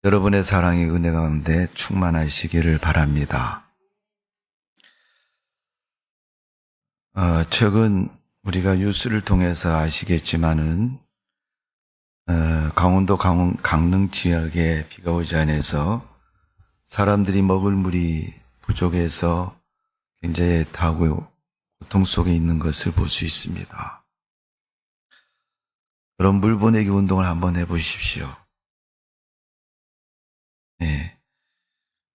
여러분의 사랑의 은혜 가운데 충만하시기를 바랍니다. 최근 우리가 뉴스를 통해서 아시겠지만은 강원도 강릉 지역에 비가 오지 않아서 사람들이 먹을 물이 부족해서 굉장히 애타고 고통 속에 있는 것을 볼 수 있습니다. 그럼 물 보내기 운동을 한번 해보십시오. 네.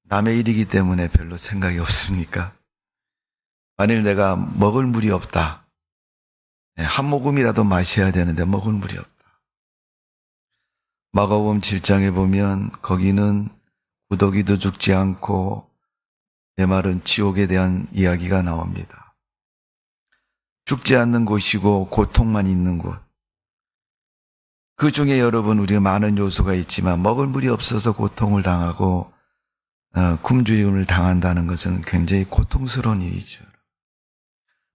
남의 일이기 때문에 별로 생각이 없습니까? 만일 내가 먹을 물이 없다. 한 모금이라도 마셔야 되는데 먹을 물이 없다. 마가복음 7장에 보면 거기는 구더기도 죽지 않고 내 말은 지옥에 대한 이야기가 나옵니다. 죽지 않는 곳이고 고통만 있는 곳. 그 중에 여러분 우리가 많은 요소가 있지만 먹을 물이 없어서 고통을 당하고 굶주림을 당한다는 것은 굉장히 고통스러운 일이죠.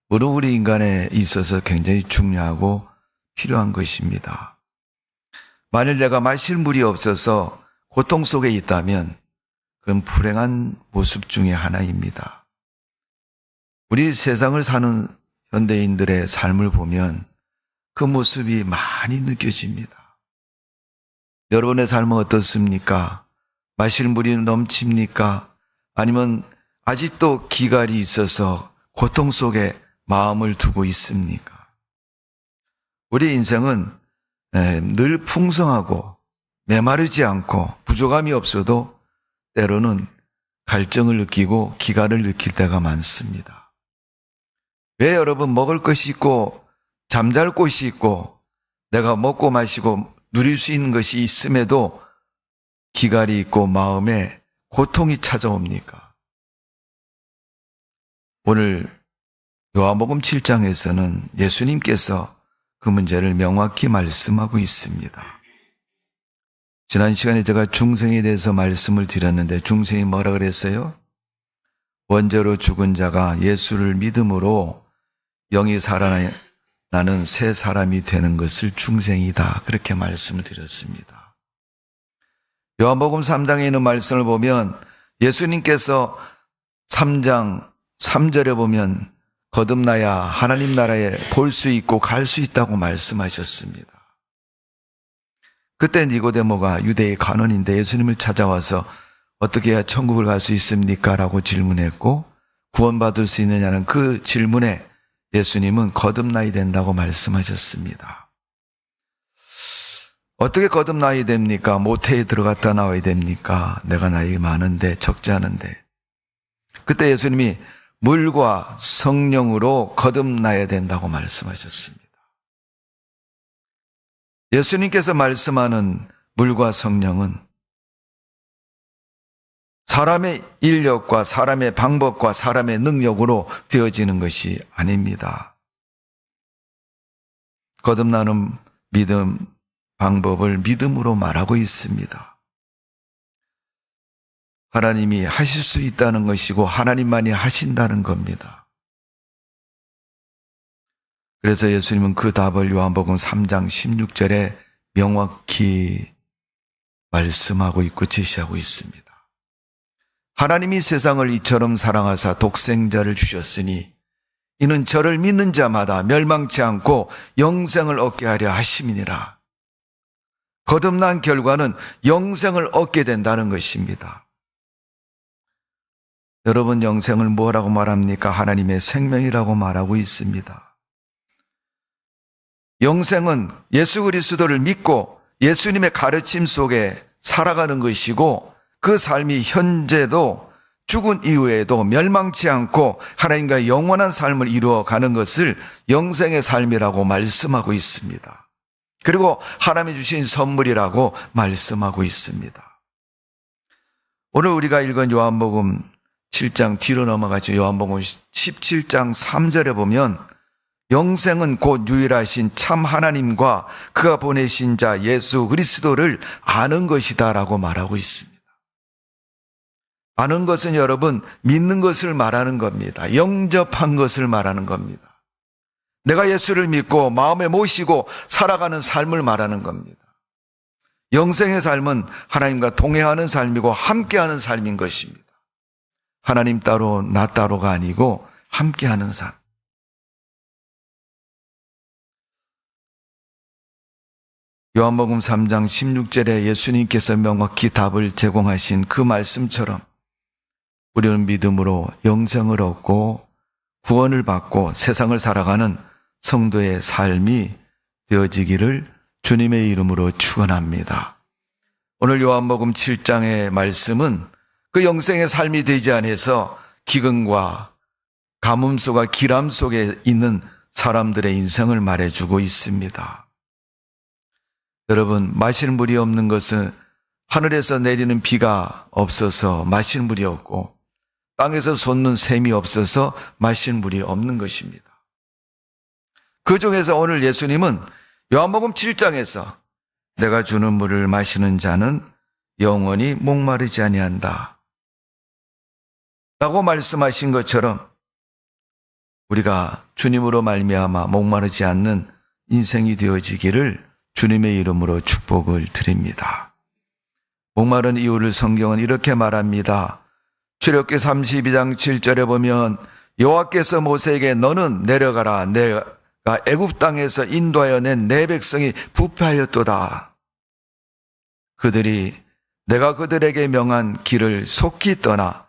물은 우리 인간에 있어서 굉장히 중요하고 필요한 것입니다. 만일 내가 마실 물이 없어서 고통 속에 있다면 그건 불행한 모습 중에 하나입니다. 우리 세상을 사는 현대인들의 삶을 보면 그 모습이 많이 느껴집니다. 여러분의 삶은 어떻습니까? 마실 물이 넘칩니까? 아니면 아직도 기갈이 있어서 고통 속에 마음을 두고 있습니까? 우리 인생은 늘 풍성하고 메마르지 않고 부족함이 없어도 때로는 갈증을 느끼고 기갈을 느낄 때가 많습니다. 왜 여러분 먹을 것이 있고 잠잘 곳이 있고 내가 먹고 마시고 누릴 수 있는 것이 있음에도 기갈이 있고 마음에 고통이 찾아옵니까? 오늘 요한복음 7장에서는 예수님께서 그 문제를 명확히 말씀하고 있습니다. 지난 시간에 제가 중생에 대해서 말씀을 드렸는데 중생이 뭐라 그랬어요? 원죄로 죽은 자가 예수를 믿음으로 영이 살아나는 새 사람이 되는 것을 중생이다. 그렇게 말씀을 드렸습니다. 요한복음 3장에 있는 말씀을 보면 예수님께서 3장 3절에 보면 거듭나야 하나님 나라에 볼 수 있고 갈 수 있다고 말씀하셨습니다. 그때 니고데모가 유대의 간원인데 예수님을 찾아와서 어떻게 해야 천국을 갈 수 있습니까? 라고 질문했고 구원받을 수 있느냐는 그 질문에 예수님은 거듭나야 된다고 말씀하셨습니다. 어떻게 거듭나야 됩니까? 모태에 들어갔다 나와야 됩니까? 내가 나이 많은데 적지 않은데. 그때 예수님이 물과 성령으로 거듭나야 된다고 말씀하셨습니다. 예수님께서 말씀하는 물과 성령은 사람의 인력과 사람의 방법과 사람의 능력으로 되어지는 것이 아닙니다. 거듭나는 믿음 방법을 믿음으로 말하고 있습니다. 하나님이 하실 수 있다는 것이고 하나님만이 하신다는 겁니다. 그래서 예수님은 그 답을 요한복음 3장 16절에 명확히 말씀하고 있고 제시하고 있습니다. 하나님이 세상을 이처럼 사랑하사 독생자를 주셨으니 이는 저를 믿는 자마다 멸망치 않고 영생을 얻게 하려 하심이니라. 거듭난 결과는 영생을 얻게 된다는 것입니다. 여러분 영생을 뭐라고 말합니까? 하나님의 생명이라고 말하고 있습니다. 영생은 예수 그리스도를 믿고 예수님의 가르침 속에 살아가는 것이고 그 삶이 현재도 죽은 이후에도 멸망치 않고 하나님과 영원한 삶을 이루어가는 것을 영생의 삶이라고 말씀하고 있습니다. 그리고 하나님이 주신 선물이라고 말씀하고 있습니다. 오늘 우리가 읽은 요한복음 7장 뒤로 넘어가죠. 요한복음 17장 3절에 보면 영생은 곧 유일하신 참 하나님과 그가 보내신 자 예수 그리스도를 아는 것이다 라고 말하고 있습니다. 아는 것은 여러분 믿는 것을 말하는 겁니다. 영접한 것을 말하는 겁니다. 내가 예수를 믿고 마음에 모시고 살아가는 삶을 말하는 겁니다. 영생의 삶은 하나님과 동행하는 삶이고 함께하는 삶인 것입니다. 하나님 따로 나 따로가 아니고 함께하는 삶. 요한복음 3장 16절에 예수님께서 명확히 답을 제공하신 그 말씀처럼 우리는 믿음으로 영생을 얻고 구원을 받고 세상을 살아가는 성도의 삶이 되어지기를 주님의 이름으로 축원합니다. 오늘 요한복음 7장의 말씀은 그 영생의 삶이 되지 않아서 기근과 가뭄 속과 기람 속에 있는 사람들의 인생을 말해주고 있습니다. 여러분, 마실 물이 없는 것은 하늘에서 내리는 비가 없어서 마실 물이 없고 땅에서 솟는 샘이 없어서 마실 물이 없는 것입니다. 그 중에서 오늘 예수님은 요한복음 7장에서 내가 주는 물을 마시는 자는 영원히 목마르지 아니한다 라고 말씀하신 것처럼 우리가 주님으로 말미암아 목마르지 않는 인생이 되어지기를 주님의 이름으로 축복을 드립니다. 목마른 이유를 성경은 이렇게 말합니다. 출애굽기 32장 7절에 보면 여호와께서 모세에게 너는 내려가라. 내가 애굽 땅에서 인도하여 낸 내 백성이 부패하였도다. 그들이 내가 그들에게 명한 길을 속히 떠나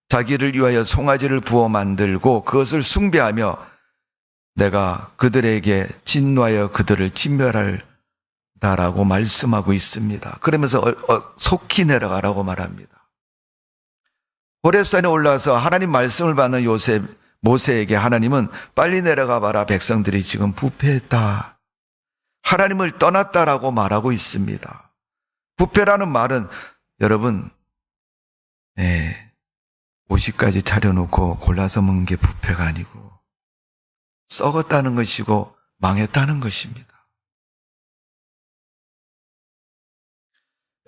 자기를 위하여 송아지를 부어 만들고 그것을 숭배하며 내가 그들에게 진노하여 그들을 진멸할다라고 말씀하고 있습니다. 그러면서 속히 내려가라고 말합니다. 호렙산에 올라와서 하나님 말씀을 받는 모세에게 하나님은 빨리 내려가 봐라. 백성들이 지금 부패했다. 하나님을 떠났다라고 말하고 있습니다. 부패라는 말은 여러분, 옷까지 차려놓고 골라서 먹는 게 부패가 아니고 썩었다는 것이고 망했다는 것입니다.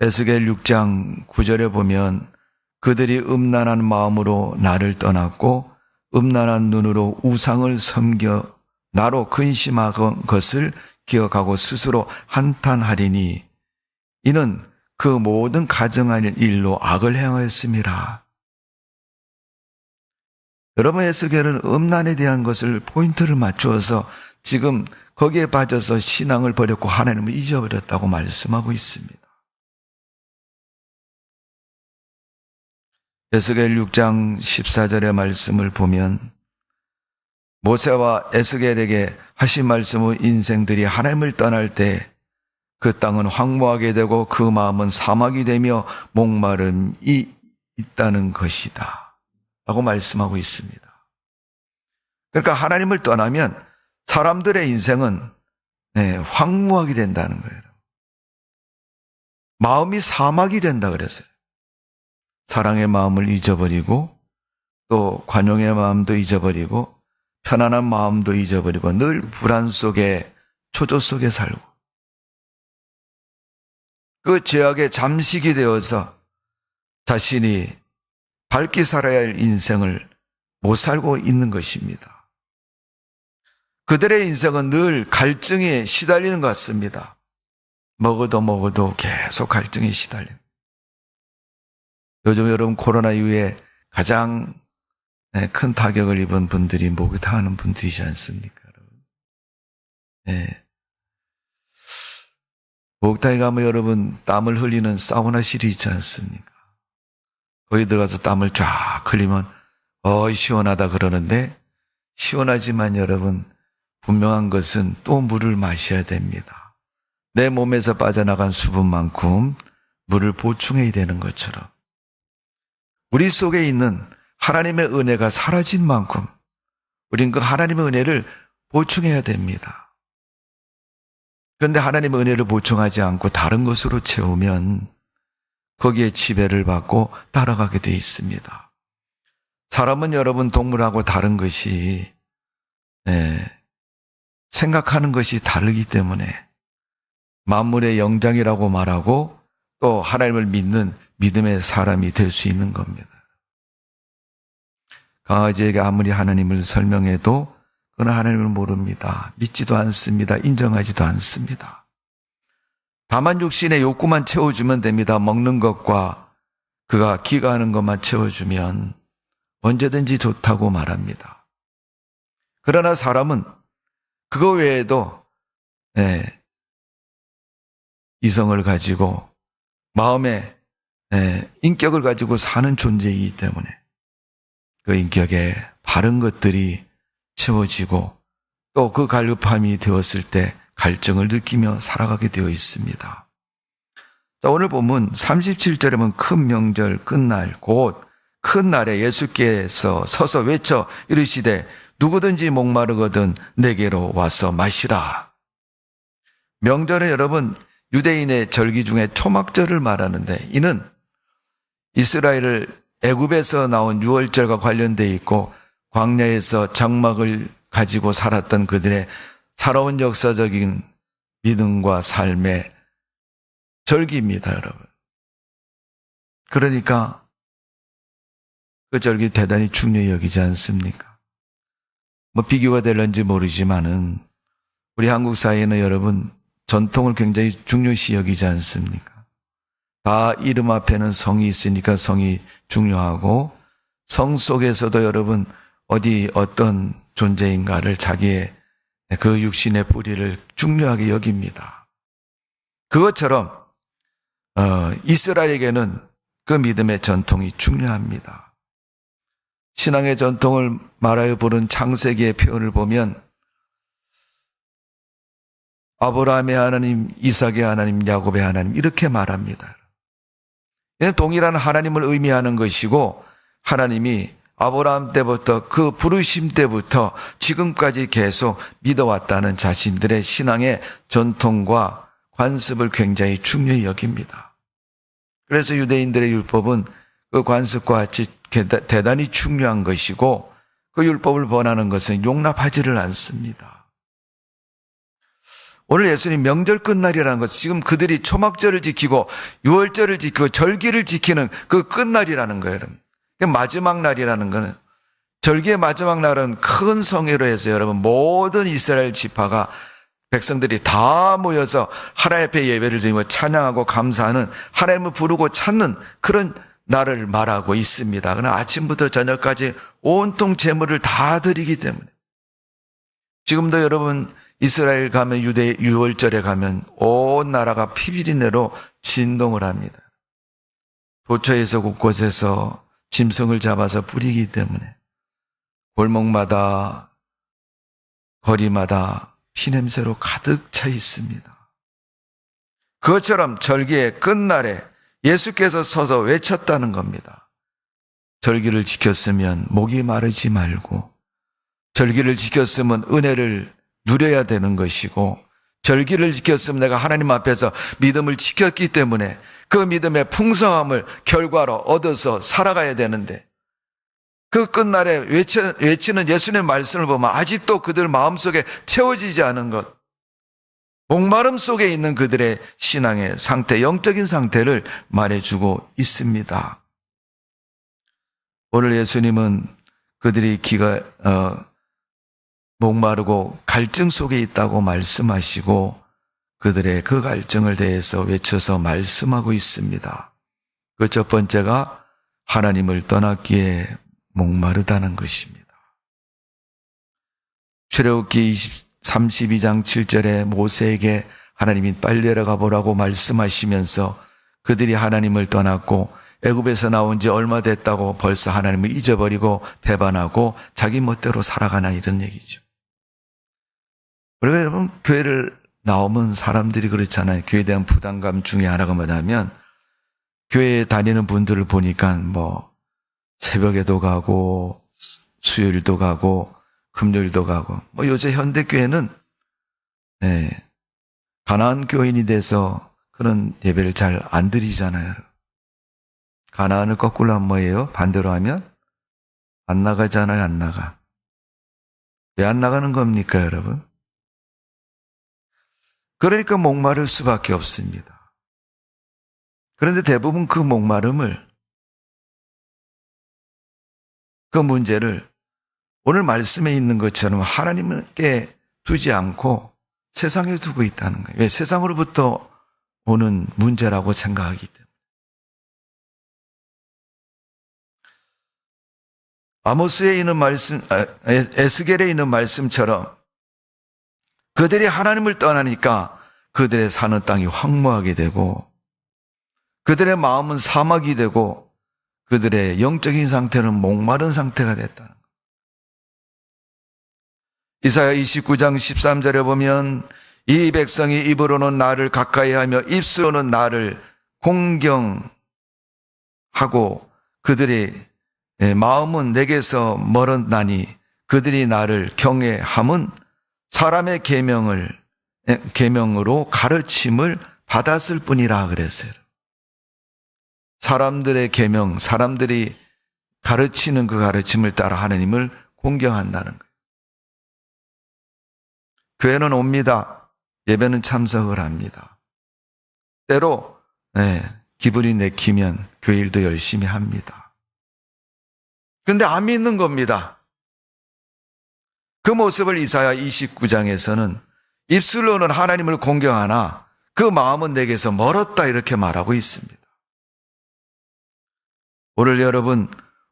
에스겔 6장 9절에 보면 그들이 음란한 마음으로 나를 떠났고 음란한 눈으로 우상을 섬겨 나로 근심한 것을 기억하고 스스로 한탄하리니 이는 그 모든 가증한 일로 악을 행하였음이라. 여러분, 에스겔은 음란에 대한 것을 포인트를 맞추어서 지금 거기에 빠져서 신앙을 버렸고 하나님을 잊어버렸다고 말씀하고 있습니다. 에스겔 6장 14절의 말씀을 보면 모세와 에스겔에게 하신 말씀은 인생들이 하나님을 떠날 때 그 땅은 황무하게 되고 그 마음은 사막이 되며 목마름이 있다는 것이다 라고 말씀하고 있습니다. 그러니까 하나님을 떠나면 사람들의 인생은 황무하게 된다는 거예요. 마음이 사막이 된다 그랬어요. 사랑의 마음을 잊어버리고 또 관용의 마음도 잊어버리고 편안한 마음도 잊어버리고 늘 불안 속에 초조 속에 살고 그 죄악에 잠식이 되어서 자신이 밝게 살아야 할 인생을 못 살고 있는 것입니다. 그들의 인생은 늘 갈증에 시달리는 것 같습니다. 먹어도 계속 갈증에 시달려요. 요즘 여러분 코로나 이후에 가장 큰 타격을 입은 분들이 목욕탕하는 분들이지 않습니까? 목욕탕에 가면 여러분 땀을 흘리는 사우나실이 있지 않습니까? 거기 들어가서 땀을 쫙 흘리면 시원하다 그러는데 시원하지만 여러분 분명한 것은 또 물을 마셔야 됩니다. 내 몸에서 빠져나간 수분만큼 물을 보충해야 되는 것처럼 우리 속에 있는 하나님의 은혜가 사라진 만큼 우린 그 하나님의 은혜를 보충해야 됩니다. 그런데 하나님의 은혜를 보충하지 않고 다른 것으로 채우면 거기에 지배를 받고 따라가게 돼 있습니다. 사람은 여러분 동물하고 다른 것이 생각하는 것이 다르기 때문에 만물의 영장이라고 말하고 또 하나님을 믿는 믿음의 사람이 될 수 있는 겁니다. 강아지에게 아무리 하나님을 설명해도 그는 하나님을 모릅니다. 믿지도 않습니다. 인정하지도 않습니다. 다만 육신의 욕구만 채워주면 됩니다. 먹는 것과 그가 기가하는 것만 채워주면 언제든지 좋다고 말합니다. 그러나 사람은 그거 외에도 이성을 가지고 마음에 인격을 가지고 사는 존재이기 때문에 그 인격에 바른 것들이 채워지고 또 그 갈급함이 되었을 때 갈증을 느끼며 살아가게 되어 있습니다. 자, 오늘 본문 37절에 보면 큰 명절 끝날 곧 큰 날에 예수께서 서서 외쳐 이르시되 누구든지 목마르거든 내게로 와서 마시라. 명절은 여러분 유대인의 절기 중에 초막절을 말하는데 이는 이스라엘을 애굽에서 나온 유월절과 관련되어 있고 광야에서 장막을 가지고 살았던 그들의 살아온 역사적인 믿음과 삶의 절기입니다, 여러분. 그러니까 그 절기 대단히 중요히 여기지 않습니까? 뭐 비교가 될런지 모르지만은 우리 한국 사회는 여러분 전통을 굉장히 중요시 여기지 않습니까? 다 이름 앞에는 성이 있으니까 성이 중요하고 성 속에서도 여러분 어디 어떤 존재인가를 자기의 그 육신의 뿌리를 중요하게 여깁니다. 그것처럼 이스라엘에게는 그 믿음의 전통이 중요합니다. 신앙의 전통을 말하여 부른 창세기의 표현을 보면 아브라함의 하나님, 이삭의 하나님, 야곱의 하나님 이렇게 말합니다. 이는 동일한 하나님을 의미하는 것이고 하나님이 아브라함 때부터 그 부르심 때부터 지금까지 계속 믿어왔다는 자신들의 신앙의 전통과 관습을 굉장히 중요히 여깁니다. 그래서 유대인들의 율법은 그 관습과 같이 대단히 중요한 것이고 그 율법을 번하는 것은 용납하지를 않습니다. 오늘 예수님 명절 끝날이라는 것은 지금 그들이 초막절을 지키고 유월절을 지키고 절기를 지키는 그 끝날이라는 거예요. 마지막 날이라는 것은 절기의 마지막 날은 큰 성회로 해서 여러분 모든 이스라엘 지파가 백성들이 다 모여서 하나님 앞에 예배를 드리고 찬양하고 감사하는 하나님을 부르고 찾는 그런 날을 말하고 있습니다. 그러나 아침부터 저녁까지 온통 제물을 다 드리기 때문에 지금도 여러분 이스라엘 가면 유대 유월절에 가면 온 나라가 피비린내로 진동을 합니다. 도처에서 곳곳에서 짐승을 잡아서 뿌리기 때문에 골목마다 거리마다 피냄새로 가득 차 있습니다. 그것처럼 절기의 끝날에 예수께서 서서 외쳤다는 겁니다. 절기를 지켰으면 목이 마르지 말고 절기를 지켰으면 은혜를 누려야 되는 것이고 절기를 지켰으면 내가 하나님 앞에서 믿음을 지켰기 때문에 그 믿음의 풍성함을 결과로 얻어서 살아가야 되는데 그 끝날에 외치는 예수님의 말씀을 보면 아직도 그들 마음속에 채워지지 않은 것, 목마름 속에 있는 그들의 신앙의 상태, 영적인 상태를 말해주고 있습니다. 오늘 예수님은 그들이 목마르고 갈증 속에 있다고 말씀하시고 그들의 그 갈증을 대해서 외쳐서 말씀하고 있습니다. 그 첫 번째가 하나님을 떠났기에 목마르다는 것입니다. 출애굽기 32장 7절에 모세에게 하나님이 빨리 내려가 보라고 말씀하시면서 그들이 하나님을 떠났고 애굽에서 나온 지 얼마 됐다고 벌써 하나님을 잊어버리고 배반하고 자기 멋대로 살아가나 이런 얘기죠. 그리고 여러분 교회를 나오면 사람들이 그렇잖아요. 교회에 대한 부담감 중에 하나가 뭐냐면 교회에 다니는 분들을 보니까 새벽에도 가고 수요일도 가고 금요일도 가고 요새 현대교회는 가나안 교인이 돼서 그런 예배를 잘 안 드리잖아요. 가나안을 거꾸로 하면 뭐예요? 반대로 하면 안 나가잖아요. 안 나가. 왜 안 나가는 겁니까 여러분? 그러니까 목마를 수밖에 없습니다. 그런데 대부분 그 목마름을 그 문제를 오늘 말씀에 있는 것처럼 하나님께 두지 않고 세상에 두고 있다는 거예요. 왜? 세상으로부터 오는 문제라고 생각하기 때문에. 아모스에 있는 말씀, 에스겔에 있는 말씀처럼 그들이 하나님을 떠나니까 그들의 사는 땅이 황무하게 되고 그들의 마음은 사막이 되고 그들의 영적인 상태는 목마른 상태가 됐다는 것. 이사야 29장 13절에 보면 이 백성이 입으로는 나를 가까이하며 입술로는 나를 공경하고 그들의 마음은 내게서 멀었나니 그들이 나를 경외함은 사람의 계명으로 가르침을 받았을 뿐이라 그랬어요. 사람들의 계명, 사람들이 가르치는 그 가르침을 따라 하나님을 공경한다는 거예요. 교회는 옵니다. 예배는 참석을 합니다. 때로 기분이 내키면 교회 일도 열심히 합니다. 그런데 안 믿는 겁니다. 그 모습을 이사야 29장에서는 입술로는 하나님을 공경하나 그 마음은 내게서 멀었다 이렇게 말하고 있습니다. 오늘 여러분,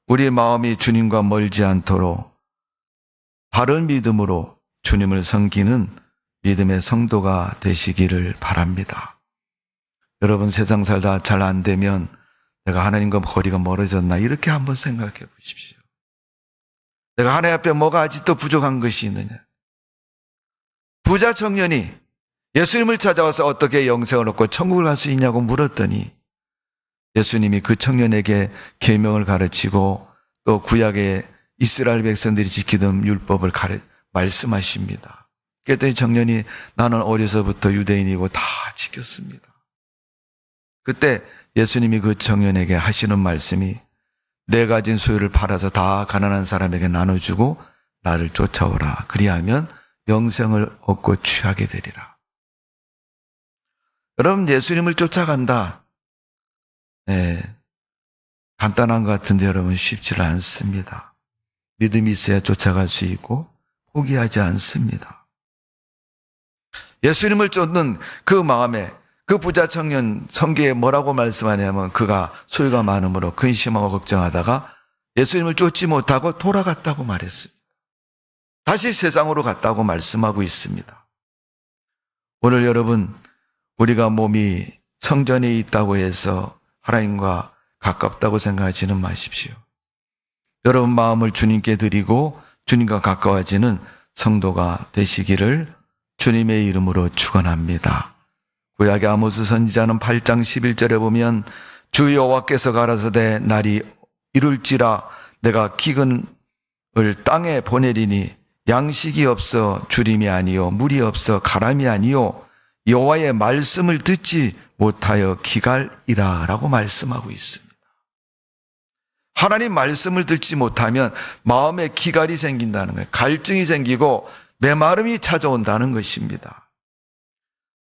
우리 마음이 주님과 멀지 않도록 바른 믿음으로 주님을 섬기는 믿음의 성도가 되시기를 바랍니다. 여러분, 세상 살다 잘 안 되면 내가 하나님과 거리가 멀어졌나 이렇게 한번 생각해 보십시오. 내가 하나님 앞에 뭐가 아직도 부족한 것이 있느냐. 부자 청년이 예수님을 찾아와서 어떻게 영생을 얻고 천국을 갈 수 있냐고 물었더니 예수님이 그 청년에게 계명을 가르치고 또 구약의 이스라엘 백성들이 지키던 율법을 말씀하십니다. 그랬더니 청년이 나는 어려서부터 유대인이고 다 지켰습니다. 그때 예수님이 그 청년에게 하시는 말씀이 내 가진 소유를 팔아서 다 가난한 사람에게 나눠주고 나를 쫓아오라. 그리하면 영생을 얻고 취하게 되리라. 여러분, 예수님을 쫓아간다. 간단한 것 같은데 여러분 쉽지를 않습니다. 믿음이 있어야 쫓아갈 수 있고 포기하지 않습니다. 예수님을 쫓는 그 마음에 그 부자 청년 성경에 뭐라고 말씀하냐면 그가 소유가 많음으로 근심하고 걱정하다가 예수님을 쫓지 못하고 돌아갔다고 말했습니다. 다시 세상으로 갔다고 말씀하고 있습니다. 오늘 여러분, 우리가 몸이 성전에 있다고 해서 하나님과 가깝다고 생각하지는 마십시오. 여러분 마음을 주님께 드리고 주님과 가까워지는 성도가 되시기를 주님의 이름으로 축원합니다. 구약의 아모스 선지자는 8장 11절에 보면 주 여호와께서 가라사대 날이 이룰지라 내가 기근을 땅에 보내리니 양식이 없어 주림이 아니요 물이 없어 가람이 아니요 여호와의 말씀을 듣지 못하여 기갈이라 라고 말씀하고 있습니다. 하나님 말씀을 듣지 못하면 마음에 기갈이 생긴다는 거예요. 갈증이 생기고 메마름이 찾아온다는 것입니다.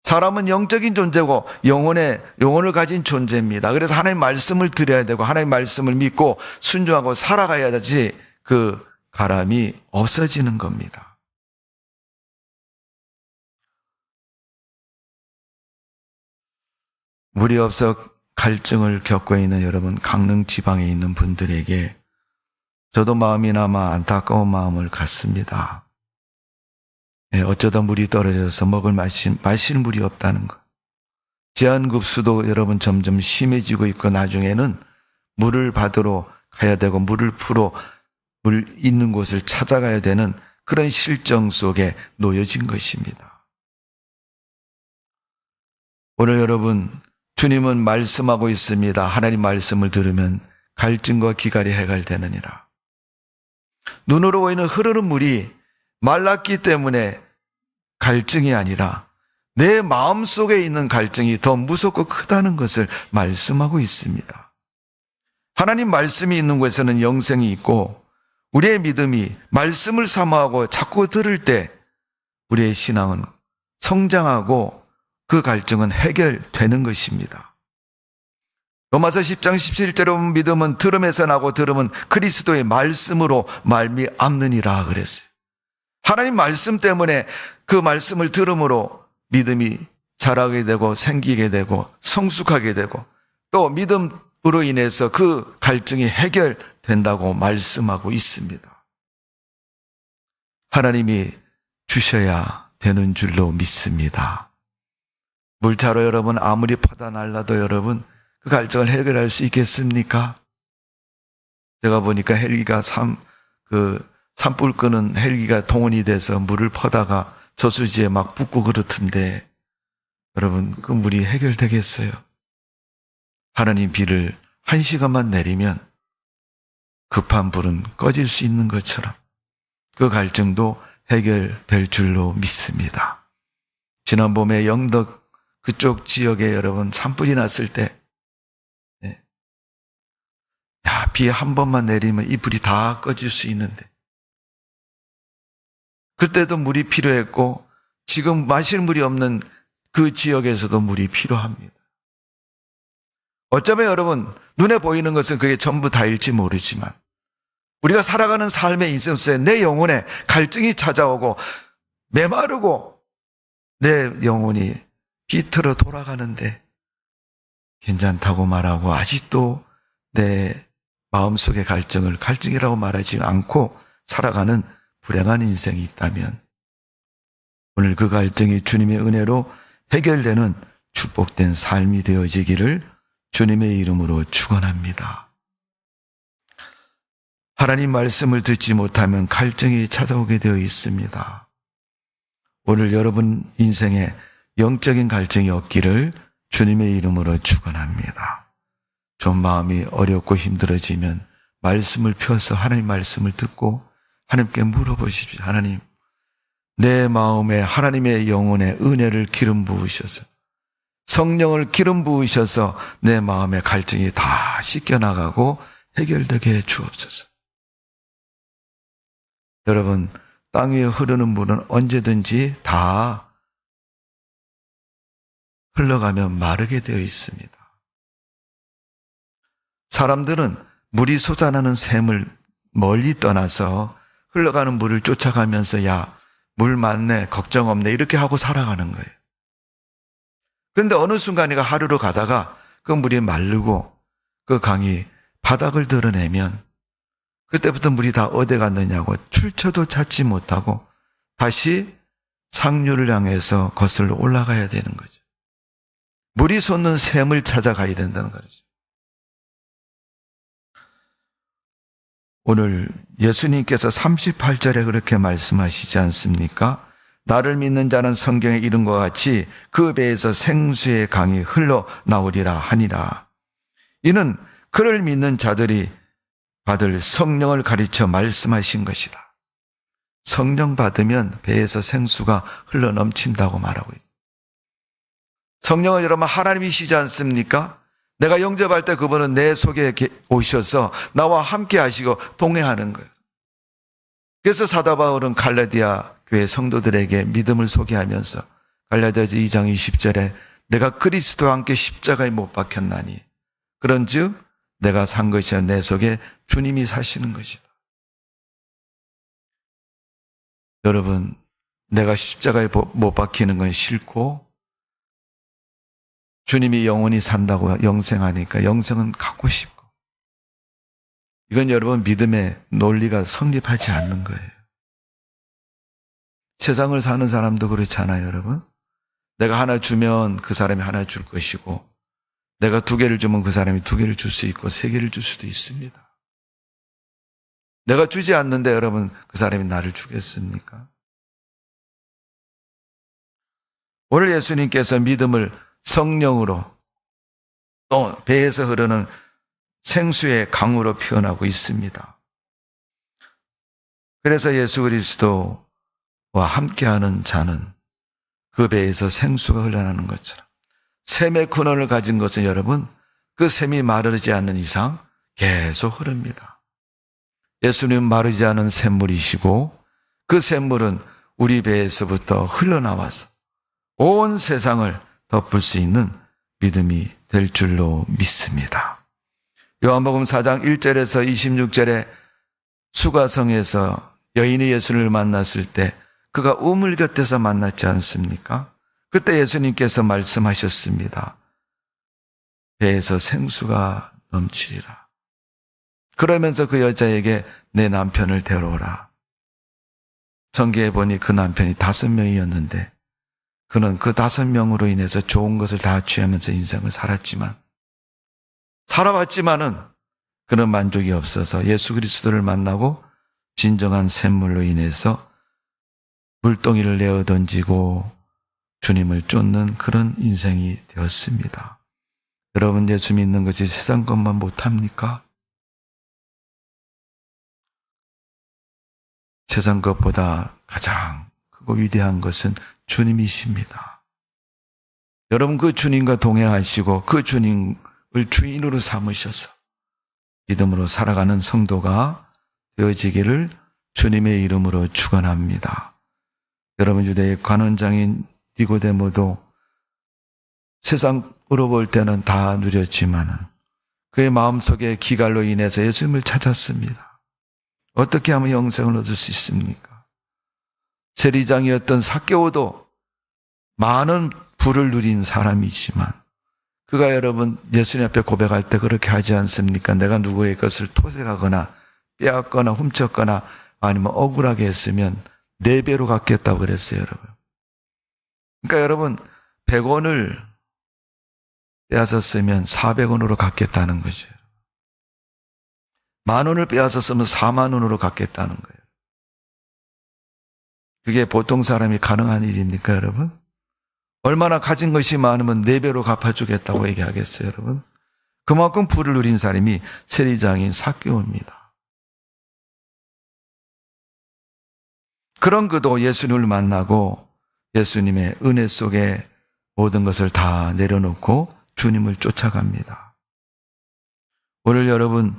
사람은 영적인 존재고 영혼을 가진 존재입니다. 그래서 하나님 말씀을 드려야 되고 하나님 말씀을 믿고 순종하고 살아가야지 그 가람이 없어지는 겁니다. 물이 없어 갈증을 겪고 있는 여러분, 강릉 지방에 있는 분들에게 저도 마음이나마 안타까운 마음을 갖습니다. 어쩌다 물이 떨어져서 마실 물이 없다는 것. 제한급수도 여러분 점점 심해지고 있고 나중에는 물을 받으러 가야 되고 물 있는 곳을 찾아가야 되는 그런 실정 속에 놓여진 것입니다. 오늘 여러분, 주님은 말씀하고 있습니다. 하나님 말씀을 들으면 갈증과 기갈이 해결되느니라. 눈으로 보이는 흐르는 물이 말랐기 때문에 갈증이 아니라 내 마음속에 있는 갈증이 더 무섭고 크다는 것을 말씀하고 있습니다. 하나님 말씀이 있는 곳에는 영생이 있고 우리의 믿음이 말씀을 사모하고 자꾸 들을 때 우리의 신앙은 성장하고 그 갈증은 해결되는 것입니다. 로마서 10장 17절에 보면 믿음은 들음에서 나고 들음은 그리스도의 말씀으로 말미암느니라 그랬어요. 하나님 말씀 때문에 그 말씀을 들음으로 믿음이 자라게 되고 생기게 되고 성숙하게 되고 또 믿음으로 인해서 그 갈증이 해결된다고 말씀하고 있습니다. 하나님이 주셔야 되는 줄로 믿습니다. 물자로 여러분 아무리 퍼다 날라도 여러분 그 갈증을 해결할 수 있겠습니까? 제가 보니까 헬기가 산불 끄는 헬기가 동원이 돼서 물을 퍼다가 저수지에 막 붓고 그렇던데 여러분 그 물이 해결되겠어요? 하나님 비를 1시간만 내리면 급한 불은 꺼질 수 있는 것처럼 그 갈증도 해결될 줄로 믿습니다. 지난 봄에 영덕 그쪽 지역에 여러분 산불이 났을 때 비 한 번만 내리면 이 불이 다 꺼질 수 있는데 그때도 물이 필요했고 지금 마실 물이 없는 그 지역에서도 물이 필요합니다. 어쩌면 여러분 눈에 보이는 것은 그게 전부 다일지 모르지만 우리가 살아가는 삶의 인생 속에 내 영혼에 갈증이 찾아오고 메마르고 내 영혼이 비틀어 돌아가는데 괜찮다고 말하고 아직도 내 마음속의 갈증을 갈증이라고 말하지 않고 살아가는 불행한 인생이 있다면 오늘 그 갈증이 주님의 은혜로 해결되는 축복된 삶이 되어지기를 주님의 이름으로 축원합니다. 하나님 말씀을 듣지 못하면 갈증이 찾아오게 되어 있습니다. 오늘 여러분 인생에 영적인 갈증이 없기를 주님의 이름으로 축원합니다. 좀 마음이 어렵고 힘들어지면 말씀을 펴서 하나님 말씀을 듣고 하나님께 물어보십시오. 하나님, 내 마음에 하나님의 영혼에 은혜를 기름 부으셔서 성령을 기름 부으셔서 내 마음의 갈증이 다 씻겨나가고 해결되게 해 주옵소서. 여러분, 땅 위에 흐르는 물은 언제든지 다 흘러가면 마르게 되어 있습니다. 사람들은 물이 솟아나는 샘을 멀리 떠나서 흘러가는 물을 쫓아가면서 야, 물 많네, 걱정 없네 이렇게 하고 살아가는 거예요. 그런데 어느 순간이가 하루로 가다가 그 물이 마르고 그 강이 바닥을 드러내면 그때부터 물이 다 어디 갔느냐고 출처도 찾지 못하고 다시 상류를 향해서 거슬러 올라가야 되는 거죠. 물이 솟는 샘을 찾아가야 된다는 거죠. 오늘 예수님께서 38절에 그렇게 말씀하시지 않습니까? 나를 믿는 자는 성경에 이른 것 같이 그 배에서 생수의 강이 흘러나오리라 하니라. 이는 그를 믿는 자들이 받을 성령을 가르쳐 말씀하신 것이다. 성령 받으면 배에서 생수가 흘러넘친다고 말하고 있습니다. 성령은 여러분 하나님이시지 않습니까? 내가 영접할 때 그분은 내 속에 오셔서 나와 함께 하시고 동행하는 거예요. 그래서 사도 바울은 갈라디아 교회 성도들에게 믿음을 소개하면서 갈라디아서 2장 20절에 내가 그리스도와 함께 십자가에 못 박혔나니 그런즉 내가 산 것이 아니라 내 속에 주님이 사시는 것이다. 여러분, 내가 십자가에 못 박히는 건 싫고 주님이 영원히 산다고 영생하니까 영생은 갖고 싶고 이건 여러분 믿음의 논리가 성립하지 않는 거예요. 세상을 사는 사람도 그렇잖아요, 여러분. 내가 하나 주면 그 사람이 하나 줄 것이고 내가 2개를 주면 그 사람이 2개를 줄 수 있고 3개를 줄 수도 있습니다. 내가 주지 않는데 여러분 그 사람이 나를 주겠습니까? 오늘 예수님께서 믿음을 성령으로 또 배에서 흐르는 생수의 강으로 표현하고 있습니다. 그래서 예수 그리스도와 함께하는 자는 그 배에서 생수가 흘러나는 것처럼 샘의 근원을 가진 것은 여러분 그 샘이 마르지 않는 이상 계속 흐릅니다. 예수님은 마르지 않은 샘물이시고 그 샘물은 우리 배에서부터 흘러나와서 온 세상을 덮을 수 있는 믿음이 될 줄로 믿습니다. 요한복음 4장 1절에서 26절에 수가성에서 여인이 예수를 만났을 때 그가 우물 곁에서 만났지 않습니까? 그때 예수님께서 말씀하셨습니다. 배에서 생수가 넘치리라. 그러면서 그 여자에게 내 남편을 데려오라. 성경에 보니 그 남편이 5명이었는데 그는 그 5명으로 인해서 좋은 것을 다 취하면서 인생을 살아왔지만은 그는 만족이 없어서 예수 그리스도를 만나고 진정한 샘물로 인해서 물동이를 내어 던지고 주님을 쫓는 그런 인생이 되었습니다. 여러분, 예수 믿는 것이 세상 것만 못합니까? 세상 것보다 가장 크고 위대한 것은 주님이십니다. 여러분, 그 주님과 동행하시고 그 주님을 주인으로 삼으셔서 믿음으로 살아가는 성도가 되어지기를 주님의 이름으로 축원합니다. 여러분, 유대의 관원장인 니고데모도 세상으로 볼 때는 다 누렸지만 그의 마음속에 기갈로 인해서 예수님을 찾았습니다. 어떻게 하면 영생을 얻을 수 있습니까? 세리장이었던 삭개오도 많은 부를 누린 사람이지만 그가 여러분 예수님 앞에 고백할 때 그렇게 하지 않습니까? 내가 누구의 것을 토색하거나 빼앗거나 훔쳤거나 아니면 억울하게 했으면 4배로 갚겠다고 그랬어요, 여러분. 그러니까 여러분 100원을 빼앗았으면 400원으로 갚겠다는 거죠. 10,000원을 빼앗았으면 40,000원으로 갚겠다는 거예요. 그게 보통 사람이 가능한 일입니까, 여러분? 얼마나 가진 것이 많으면 4배로 갚아주겠다고 얘기하겠어요, 여러분? 그만큼 부를 누린 사람이 세리장인 삭개오입니다. 그런 그도 예수님을 만나고 예수님의 은혜 속에 모든 것을 다 내려놓고 주님을 쫓아갑니다. 오늘 여러분,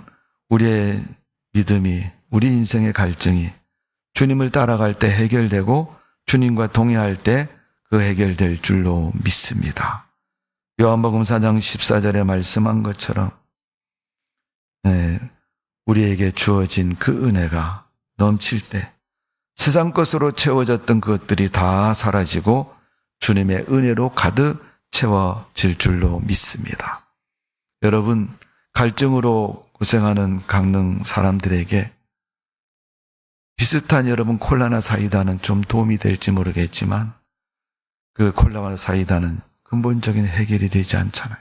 우리의 믿음이, 우리 인생의 갈증이 주님을 따라갈 때 해결되고 주님과 동행할 때 그 해결될 줄로 믿습니다. 요한복음 4장 14절에 말씀한 것처럼 우리에게 주어진 그 은혜가 넘칠 때 세상 것으로 채워졌던 그것들이 다 사라지고 주님의 은혜로 가득 채워질 줄로 믿습니다. 여러분, 갈증으로 고생하는 강릉 사람들에게 비슷한 여러분 콜라나 사이다는 좀 도움이 될지 모르겠지만 그 콜라나 사이다는 근본적인 해결이 되지 않잖아요.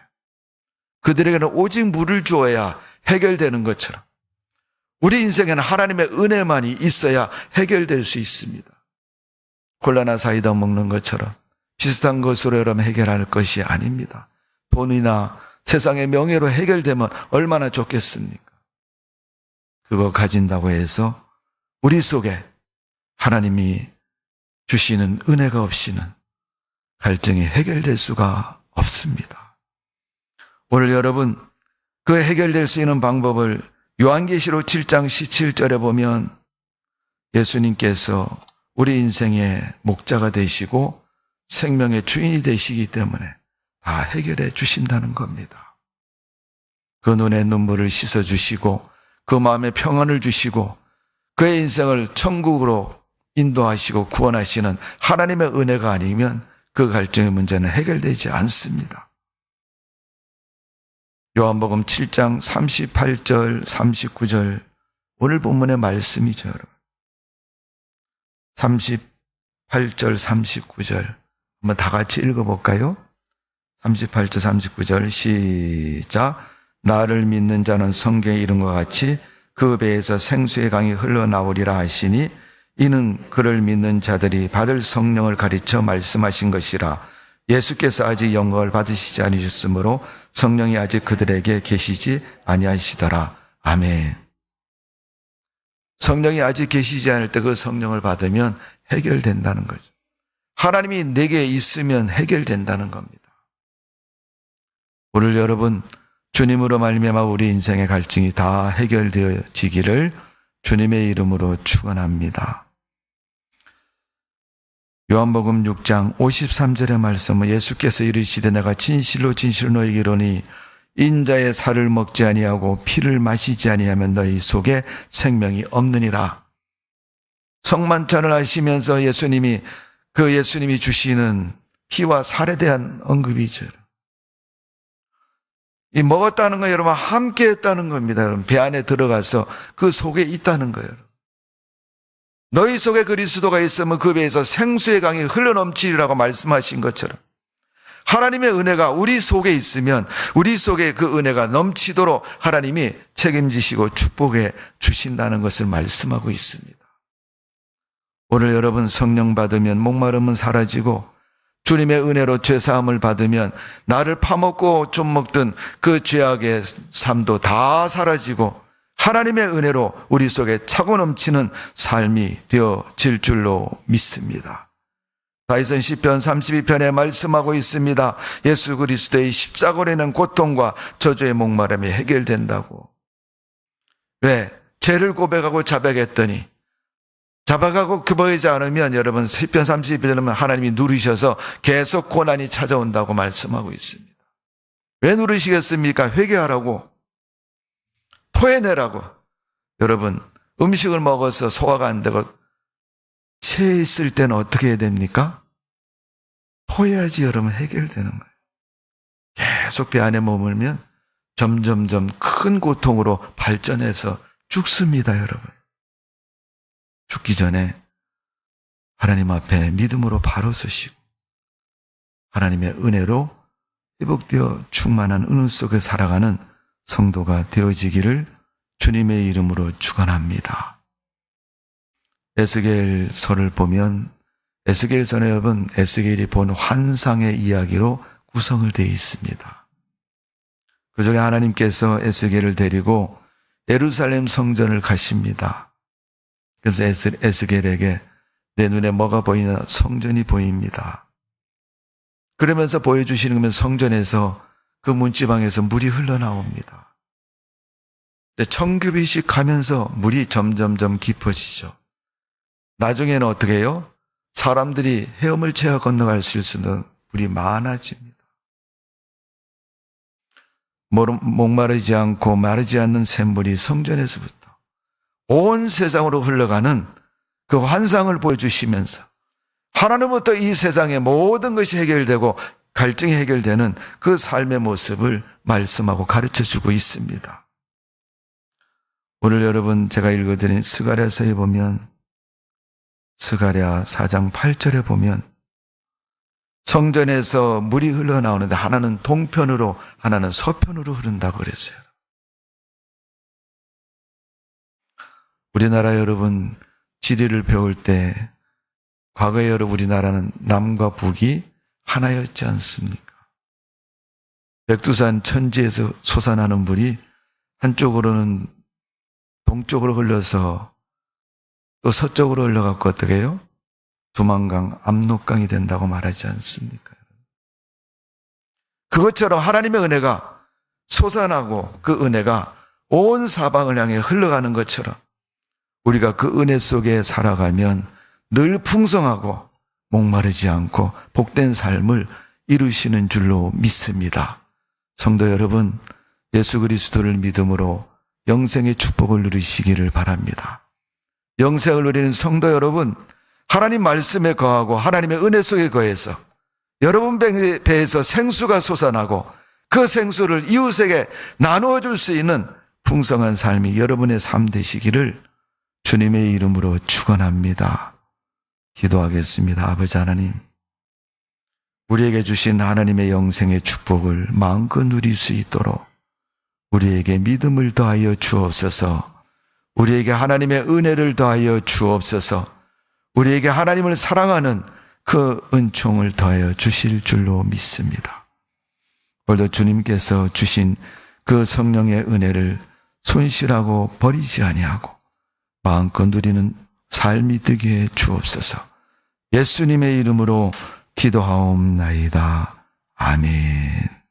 그들에게는 오직 물을 주어야 해결되는 것처럼 우리 인생에는 하나님의 은혜만이 있어야 해결될 수 있습니다. 콜라나 사이다 먹는 것처럼 비슷한 것으로 여러분 해결할 것이 아닙니다. 돈이나 세상의 명예로 해결되면 얼마나 좋겠습니까? 그거 가진다고 해서 우리 속에 하나님이 주시는 은혜가 없이는 갈증이 해결될 수가 없습니다. 오늘 여러분, 그 해결될 수 있는 방법을 요한계시록 7장 17절에 보면 예수님께서 우리 인생의 목자가 되시고 생명의 주인이 되시기 때문에 다 해결해 주신다는 겁니다. 그 눈의 눈물을 씻어주시고 그 마음에 평안을 주시고 그의 인생을 천국으로 인도하시고 구원하시는 하나님의 은혜가 아니면 그 갈증의 문제는 해결되지 않습니다. 요한복음 7장 38절 39절 오늘 본문의 말씀이죠, 여러분. 38절 39절 한번 다 같이 읽어볼까요? 38절 39절 시작. 나를 믿는 자는 성경에 이른 것 같이 그 배에서 생수의 강이 흘러나오리라 하시니 이는 그를 믿는 자들이 받을 성령을 가르쳐 말씀하신 것이라. 예수께서 아직 영광을 받으시지 않으셨으므로 성령이 아직 그들에게 계시지 아니하시더라. 아멘. 성령이 아직 계시지 않을 때 그 성령을 받으면 해결된다는 거죠. 하나님이 내게 있으면 해결된다는 겁니다. 오늘 여러분, 주님으로 말미암아 우리 인생의 갈증이 다 해결되어지기를 주님의 이름으로 축원합니다. 요한복음 6장 53절의 말씀은 예수께서 이르시되 내가 진실로 진실로 너희에게 이르노니 인자의 살을 먹지 아니하고 피를 마시지 아니하면 너희 속에 생명이 없느니라. 성만찬을 하시면서 예수님이 주시는 피와 살에 대한 언급이죠. 이 먹었다는 건 여러분 함께 했다는 겁니다. 여러분 배 안에 들어가서 그 속에 있다는 거예요. 너희 속에 그리스도가 있으면 그 배에서 생수의 강이 흘러넘치리라고 말씀하신 것처럼 하나님의 은혜가 우리 속에 있으면 우리 속에 그 은혜가 넘치도록 하나님이 책임지시고 축복해 주신다는 것을 말씀하고 있습니다. 오늘 여러분 성령 받으면 목마름은 사라지고 주님의 은혜로 죄사함을 받으면 나를 파먹고 좀 먹던 그 죄악의 삶도 다 사라지고 하나님의 은혜로 우리 속에 차고 넘치는 삶이 되어질 줄로 믿습니다. 다윗은 시편 32편에 말씀하고 있습니다. 예수 그리스도의 십자가로 인한 고통과 저주의 목마름이 해결된다고. 왜? 죄를 고백하고 자백했더니 자백하고 규범하지 않으면 여러분 시편 32편은 하나님이 누르셔서 계속 고난이 찾아온다고 말씀하고 있습니다. 왜 누르시겠습니까? 회개하라고, 토해내라고. 여러분 음식을 먹어서 소화가 안 되고 체해 있을 때는 어떻게 해야 됩니까? 토해야지 여러분 해결되는 거예요. 계속 배 안에 머물면 점점점 큰 고통으로 발전해서 죽습니다. 여러분 죽기 전에 하나님 앞에 믿음으로 바로 서시고 하나님의 은혜로 회복되어 충만한 은혜 속에 살아가는 성도가 되어지기를 주님의 이름으로 축원합니다. 에스겔서를 보면 에스겔서는 여러분 에스겔이 본 환상의 이야기로 구성을 되어 있습니다. 그중에 하나님께서 에스겔을 데리고 예루살렘 성전을 가십니다. 그래서 에스겔에게 내 눈에 뭐가 보이나 성전이 보입니다. 그러면서 보여주시는 거면 성전에서 그 문지방에서 물이 흘러나옵니다. 청규비씩 가면서 물이 점점점 깊어지죠. 나중에는 어떻게 해요? 사람들이 헤엄을 채워 건너갈 수 있는 물이 많아집니다. 목마르지 않고 마르지 않는 샘물이 성전에서부터 온 세상으로 흘러가는 그 환상을 보여주시면서 하나님부터 이 세상의 모든 것이 해결되고 갈증이 해결되는 그 삶의 모습을 말씀하고 가르쳐주고 있습니다. 오늘 여러분 제가 읽어드린 스가랴서에 보면 스가랴 4장 8절에 보면 성전에서 물이 흘러나오는데 하나는 동편으로 하나는 서편으로 흐른다고 그랬어요. 우리나라 여러분 지리를 배울 때 과거에 여러분 우리나라는 남과 북이 하나였지 않습니까? 백두산 천지에서 솟아나는 물이 한쪽으로는 동쪽으로 흘러서 또 서쪽으로 흘러갔고 어떻게 해요? 두만강, 압록강이 된다고 말하지 않습니까? 그것처럼 하나님의 은혜가 솟아나고 그 은혜가 온 사방을 향해 흘러가는 것처럼 우리가 그 은혜 속에 살아가면 늘 풍성하고 목마르지 않고 복된 삶을 이루시는 줄로 믿습니다. 성도 여러분, 예수 그리스도를 믿음으로 영생의 축복을 누리시기를 바랍니다. 영생을 누리는 성도 여러분, 하나님 말씀에 거하고 하나님의 은혜 속에 거해서 여러분 배에서 생수가 솟아나고 그 생수를 이웃에게 나누어 줄 수 있는 풍성한 삶이 여러분의 삶 되시기를 주님의 이름으로 축원합니다. 기도하겠습니다. 아버지 하나님, 우리에게 주신 하나님의 영생의 축복을 마음껏 누릴 수 있도록 우리에게 믿음을 더하여 주옵소서. 우리에게 하나님의 은혜를 더하여 주옵소서. 우리에게 하나님을 사랑하는 그 은총을 더하여 주실 줄로 믿습니다. 오늘도 주님께서 주신 그 성령의 은혜를 손실하고 버리지 아니하고 마음껏 누리는 삶이 되게 주옵소서. 예수님의 이름으로 기도하옵나이다. 아멘.